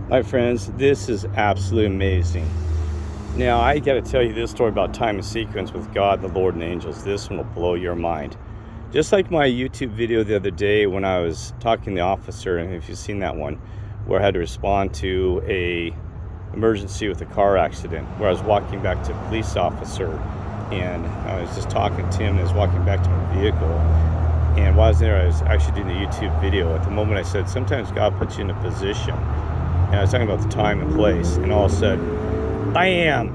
My friends, this is absolutely amazing. Now, I got to tell you this story about time and sequence with God, the Lord, and angels. This one will blow your mind. Just like my YouTube video the other day when I was talking to the officer, and if you've seen that one, where I had to respond to a emergency with a car accident, where I was walking back to a police officer, and I was just talking to him, and I was walking back to my vehicle. And while I was there, I was actually doing the YouTube video. At the moment I said, sometimes God puts you in a position. And I was talking about the time and place, and all of a sudden, bam!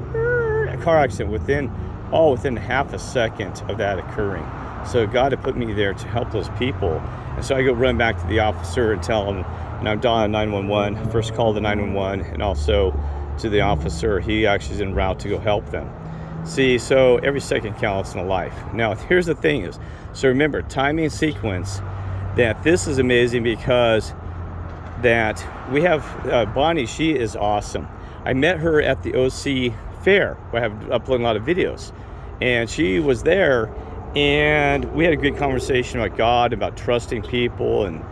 A car accident within half a second of that occurring. So God had put me there to help those people. And so I go run back to the officer and tell him, and I'm dialing 911, first call to 911, and also to the officer. He actually is en route to go help them. See, so every second counts in a life. Now, here's the thing is, so remember, timing and sequence, that this is amazing because that we have Bonnie. She is awesome. I met her at the OC fair where I have uploaded a lot of videos, and she was there, and we had a good conversation about God, about trusting people, and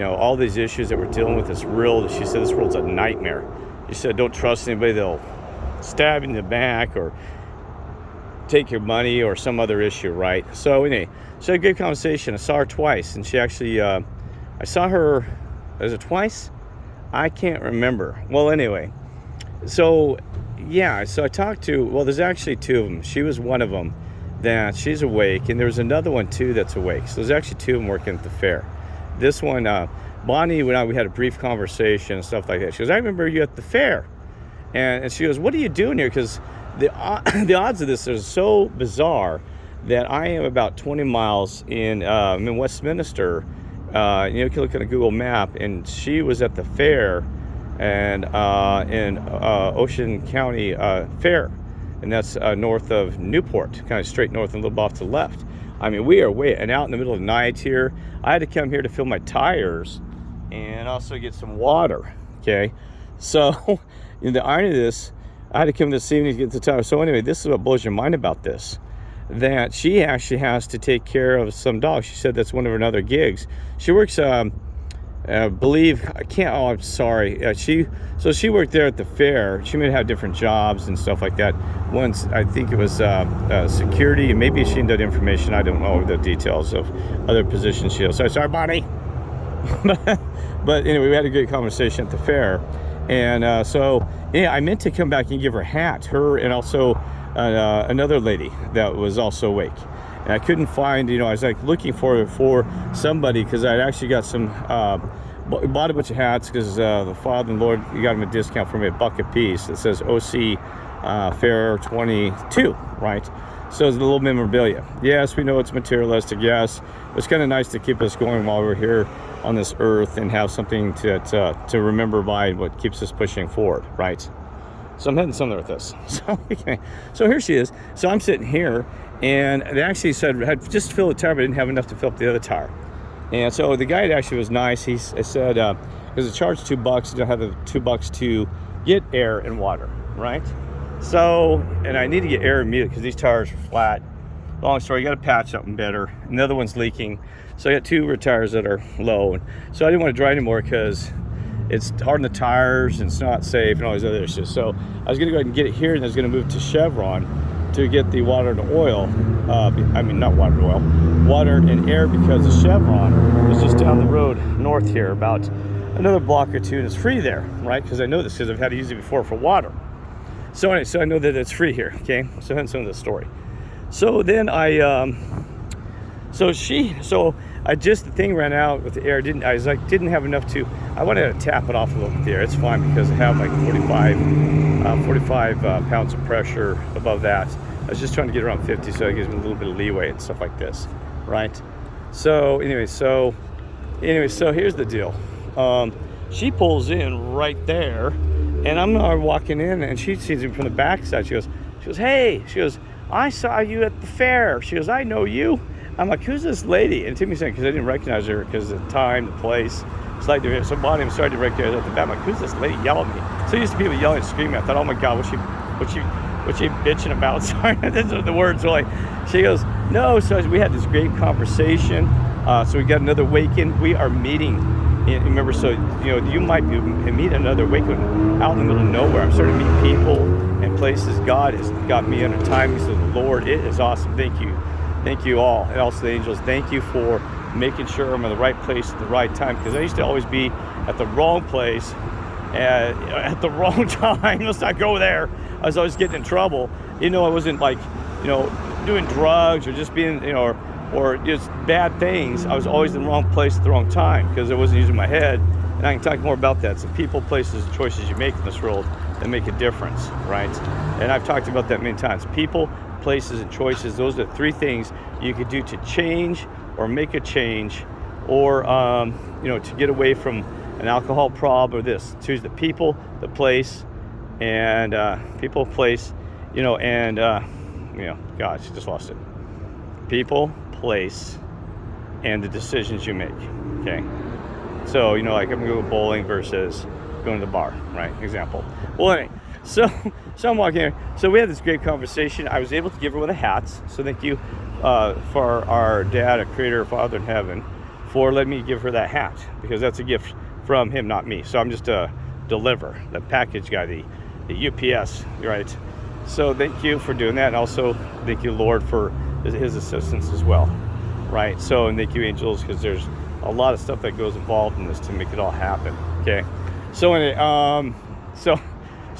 all these issues that we're dealing with. This world, she said, this world's a nightmare. She said, don't trust anybody. They'll stab you in the back or take your money or some other issue, right? So anyway, she had a good conversation. I saw her twice, and she actually I saw her, is it twice? I can't remember. Well, anyway, so yeah, so I talked to, well, there's actually two of them. She was one of them that she's awake, and there's another one too that's awake. So there's actually two of them working at the fair. This one, Bonnie, we had a brief conversation and stuff like that. She goes, I remember you at the fair. And she goes, what are you doing here? Because the odds of this are so bizarre that I am about 20 miles in Westminster. You can look at a Google map, and she was at the fair and in Ocean County Fair, and that's north of Newport, kind of straight north and a little bit off to the left. I mean, we are way and out in the middle of the night here. I had to come here to fill my tires and also get some water. Okay, so the irony of this, I had to come this evening to get the tires. So anyway, this is what blows your mind about this, that she actually has to take care of some dogs. She said that's one of her other gigs. She works, I'm sorry. She worked there at the fair. She may have different jobs and stuff like that. Once, I think it was security, and maybe she did information. I don't know the details of other positions she has. So sorry, Bonnie. But anyway, we had a good conversation at the fair. And so, yeah, I meant to come back and give her a hat, her and also another lady that was also awake. And I couldn't find, I was like looking for somebody, because I'd actually got some, bought a bunch of hats because the Father and Lord, you got them a discount for me, $1 a piece. It says OC Fair 22, right? So it's a little memorabilia. Yes, we know it's materialistic. Yes, it's kind of nice to keep us going while we're here on this earth and have something to remember by what keeps us pushing forward, right? So I'm heading somewhere with this. So, okay. So here she is. So I'm sitting here, and they actually said, I had just filled the tire, but I didn't have enough to fill up the other tire. And so the guy actually was nice. He said, because it charged $2, you don't have the $2 to get air and water, right? So, and I need to get air immediately because these tires are flat. Long story, you got to patch something better. Another one's leaking. So I got two rear tires that are low. And so I didn't want to drive anymore because it's hard on the tires and it's not safe and all these other issues. So I was going to go ahead and get it here, and I was going to move to Chevron to get the water and oil. Not water and oil, water and air, because the Chevron is just down the road north here, about another block or two, and it's free there, right? Because I know this because I've had to use it before for water. So anyway, so I know that it's free here, okay? So that's some of the story. So then the thing ran out with the air. Didn't have enough to, I wanted to tap it off a little bit there. It's fine because I have like 45 pounds of pressure above that. I was just trying to get around 50, so it gives me a little bit of leeway and stuff like this, right? So anyway, so here's the deal. She pulls in right there, and I'm not walking in, and she sees me from the backside. She goes, hey, she goes, I saw you at the fair. She goes, I know you. I'm like, who's this lady? And it took me a second because I didn't recognize her because of the time, the place. It's like, so Bonnie, I'm starting to recognize her at the back. I'm like, who's this lady yelling at me? So used to people yelling and screaming. I thought, oh my God, what's she bitching about? Sorry, these are the words. Really. She goes, no. So we had this great conversation. So we got another weekend. We are meeting And remember, so you might meet another awakening out in the middle of nowhere. I'm starting to meet people and places. God has got me under time. So Lord, it is awesome. Thank you all, and also the angels. Thank you for making sure I'm in the right place at the right time, because I used to always be at the wrong place at the wrong time. Let's not go there. I was always getting in trouble. I wasn't like doing drugs or just being or just bad things. I was always in the wrong place at the wrong time because I wasn't using my head. And I can talk more about that. So people, places, and choices you make in this world that make a difference, right? And I've talked about that many times. People, places, and choices, those are the three things you could do to change or make a change, or to get away from an alcohol problem or this. Choose the people, the place, and people, place, gosh, I just lost it. People, place, and the decisions you make. Okay, so like I'm gonna go bowling versus going to the bar, right? Example. Well, anyway, so I'm walking here. So we had this great conversation. I was able to give her one of the hats. So thank you for our dad, a creator, Father in heaven, for letting me give her that hat, because that's a gift from him, not me. So I'm just a deliver, the package guy, the UPS, right? So thank you for doing that, and also thank you, Lord, for his assistance as well, right? So, and thank you, angels, because there's a lot of stuff that goes involved in this to make it all happen. Okay, so anyway, so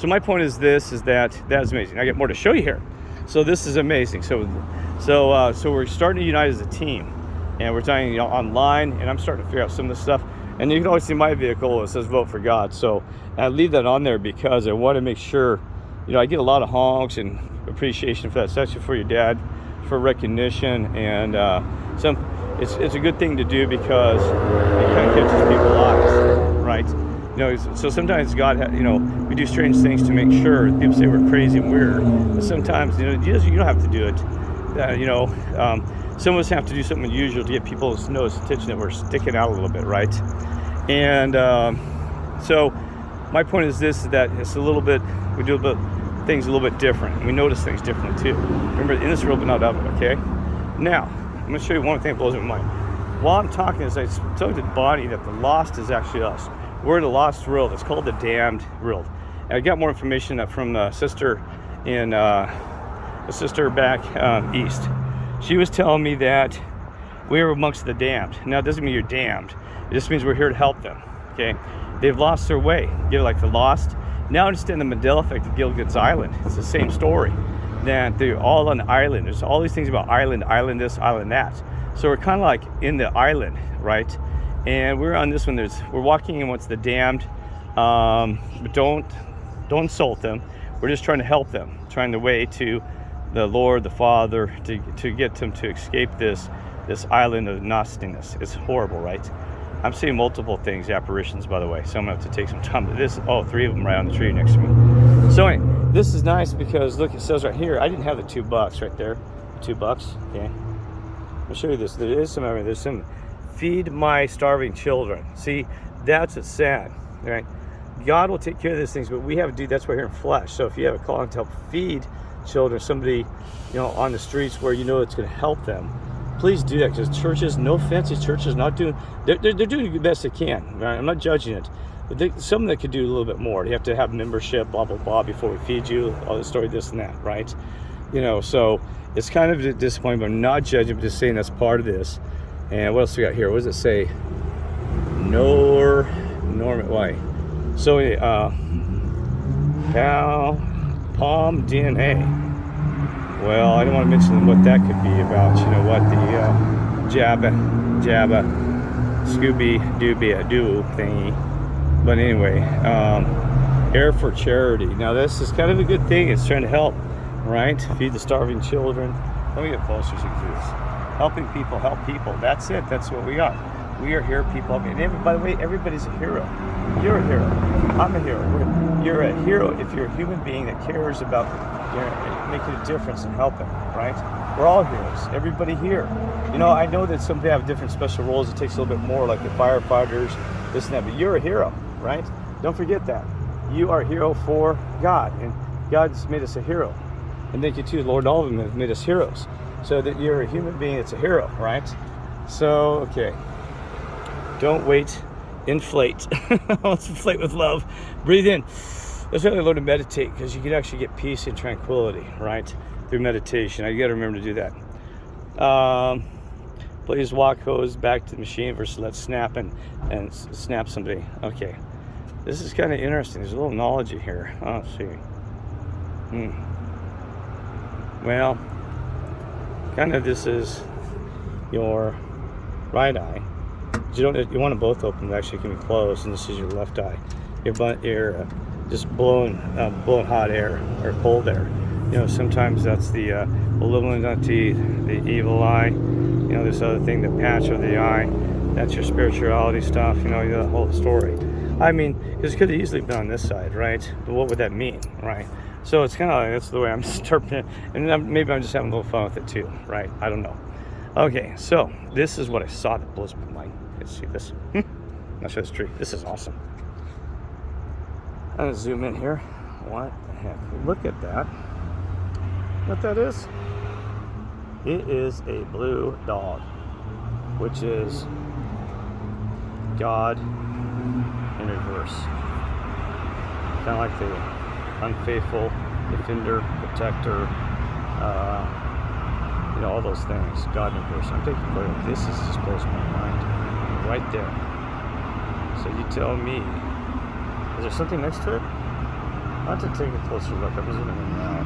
my point is that's amazing. I got more to show you here. So this is amazing. So we're starting to unite as a team, and we're talking online, and I'm starting to figure out some of this stuff. And you can always see my vehicle. It says "Vote for God." So I leave that on there because I want to make sure. I get a lot of honks and appreciation for that, especially for your dad, for recognition, and it's a good thing to do because it kind of catches people's eyes, right? So sometimes God, we do strange things to make sure people say we're crazy and weird. But sometimes, you don't have to do it. Some of us have to do something unusual to get people's notice, attention, that we're sticking out a little bit, right? And so my point is that it's a little bit, we do things a little bit different. We notice things differently too. Remember, in this world, but not of it. Okay. Now, I'm going to show you one thing that blows my mind. While I'm talking, I told the body that the lost is actually us. We're in the lost world. It's called the damned world. And I got more information from a sister back east. She was telling me that we're amongst the damned. Now, it doesn't mean you're damned. It just means we're here to help them. Okay. They've lost their way. Like the lost. Now understand the Mandela Effect of Gilligan's Island. It's the same story. That they're all on the island. There's all these things about island this, island that. So we're kind of like in the island, right? And we're on this one. We're walking in what's the damned. But don't insult them. We're just trying to help them, trying the way to the Lord, the Father, to get them to escape this island of nastiness. It's horrible, right? I'm seeing multiple things, apparitions, by the way, so I'm gonna have to take some time. Three of them right on the tree next to me. So anyway, this is nice because look, it says right here, I didn't have the $2 right there. $2, okay. I'll show you this. There's some feed my starving children. See, that's what's sad, right? God will take care of these things, but we have to do, that's why we're here in flesh. So if you have a calling to help feed children, somebody, on the streets where it's gonna help them, please do that, because churches, no offense, churches not doing, they're doing the best they can, right? I'm not judging it, but some of them could do a little bit more. You have to have membership, blah, blah, blah, before we feed you, all this story, this and that, right? So it's kind of disappointing, but I'm not judging, but just saying that's part of this. And what else we got here? What does it say? Norman White. So, Palm DNA. Well, I don't want to mention what that could be about. The Jabba, Scooby-Dooby-Doo thingy. But anyway, Air for Charity. Now, this is kind of a good thing. It's trying to help, right? Feed the starving children. Let me get closer so you can see this. Helping people help people. That's it. That's what we are. We are here, people. And by the way, everybody's a hero. You're a hero. I'm a hero. You're a hero if you're a human being that cares about making a difference and helping, right? We're all heroes. Everybody here. I know that some people have different special roles. It takes a little bit more, like the firefighters, this and that. But you're a hero, right? Don't forget that. You are a hero for God, and God's made us a hero. And thank you too, Lord. All of them have made us heroes. So that you're a human being that's a hero, right? So, okay. Don't wait inflate. Let's inflate with love. Breathe in. That's why I learn to meditate, because you can actually get peace and tranquility, right? Through meditation. I got to remember to do that. Please walk hose back to the machine versus let's snap and snap somebody. Okay. This is kind of interesting. There's a little knowledge here. Oh, let's see. Well, kind of this is your right eye. You want them both open. They actually can be closed, and this is your left eye. You're just blowing hot air or cold air. You know, sometimes that's the Illuminati, the evil eye. You know, this other thing, the patch of the eye. That's your spirituality stuff. You know the whole story. I mean, this could have easily been on this side, right? But what would that mean, right? So it's kind of like, that's the way I'm interpreting it. And maybe I'm just having a little fun with it too, right? I don't know. Okay, so this is what I saw that blows my mind. Let's see this. Not sure this tree. This is awesome. I'm gonna zoom in here. What the heck? Look at that. What that is? It is a blue dog, which is God in reverse. Kind of like the unfaithful defender, protector, you know, all those things. God in reverse. I'm taking a photo. This is just blows my mind. Right there. So you tell me, is there something next to it? I'll have to take a closer look. I'm zooming in now.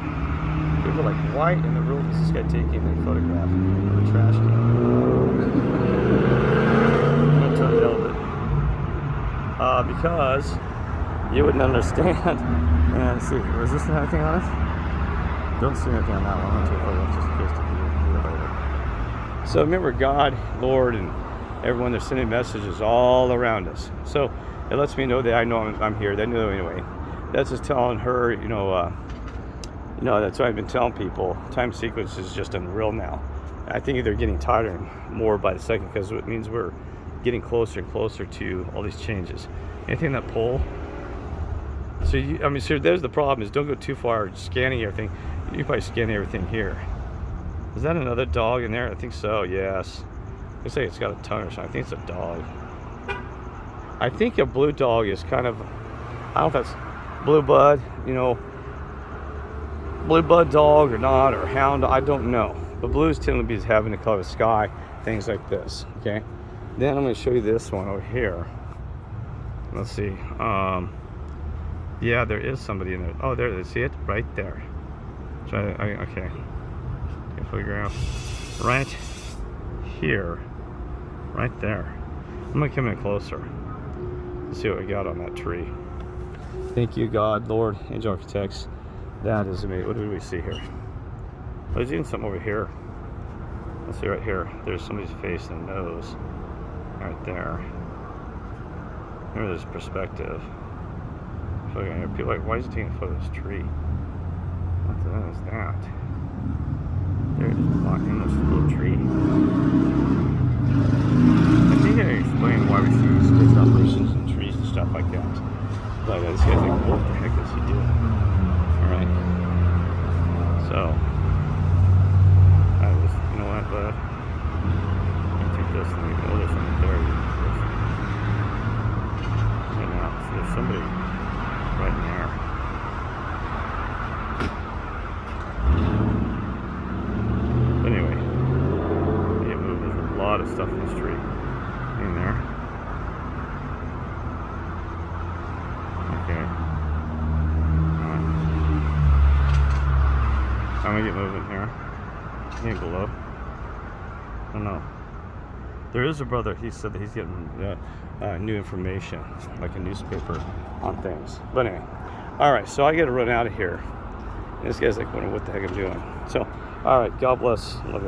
People are like, why in the world is this guy taking a photograph of a trash can? I'm going to tell you a little bit. Because you wouldn't understand. And see, was this anything on it? Don't see anything on that one. I'm going to take a photo just in case to view it later. So remember, God, Lord, and everyone, they're sending messages all around us. So it lets me know that I know I'm here. They know anyway. That's just telling her, you know, that's what I've been telling people. Time sequence is just unreal now. I think they're getting tired and more by the second, because it means we're getting closer and closer to all these changes. Anything in that pole? So there's the problem, is don't go too far scanning everything. You probably scan everything here. Is that another dog in there? I think so, yes. Looks like it's got a tongue or something. I think it's a dog. I think a blue dog is kind of, I don't know if that's blue bud, you know, blue bud dog or not, or hound, I don't know. But blues tend to be having the color of the sky, things like this, okay? Then I'm going to show you this one over here. Let's see. Yeah, there is somebody in there. Oh, there it is. See it? Right there. Okay. Photograph. Right here. Right there. I'm going to come in closer. Let's see what we got on that tree. Thank you, God, Lord, angel architects. That is amazing. What do we see here? Oh, there's even something over here. Let's see right here. There's somebody's face and nose. Right there. Remember, there's perspective. People are like, why is he taking a photo of this tree? What the hell is that? There it is, blocking this little tree. I think I explained why we see space operations and trees and stuff like that. But this guy's like, what the heck is he doing? Alright. So, you know what, bud? I'm gonna take this thing. Oh, there's something there. Right now, so there's somebody right in there. But anyway, yeah, there's a lot of stuff in this tree. In there. Okay. I'm gonna get moving here. Maybe below. I don't know. There is a brother, he said that he's getting new information, like a newspaper on things. But anyway, alright, so I gotta run out of here. And this guy's like wondering what the heck I'm doing. So, alright, God bless. Love you.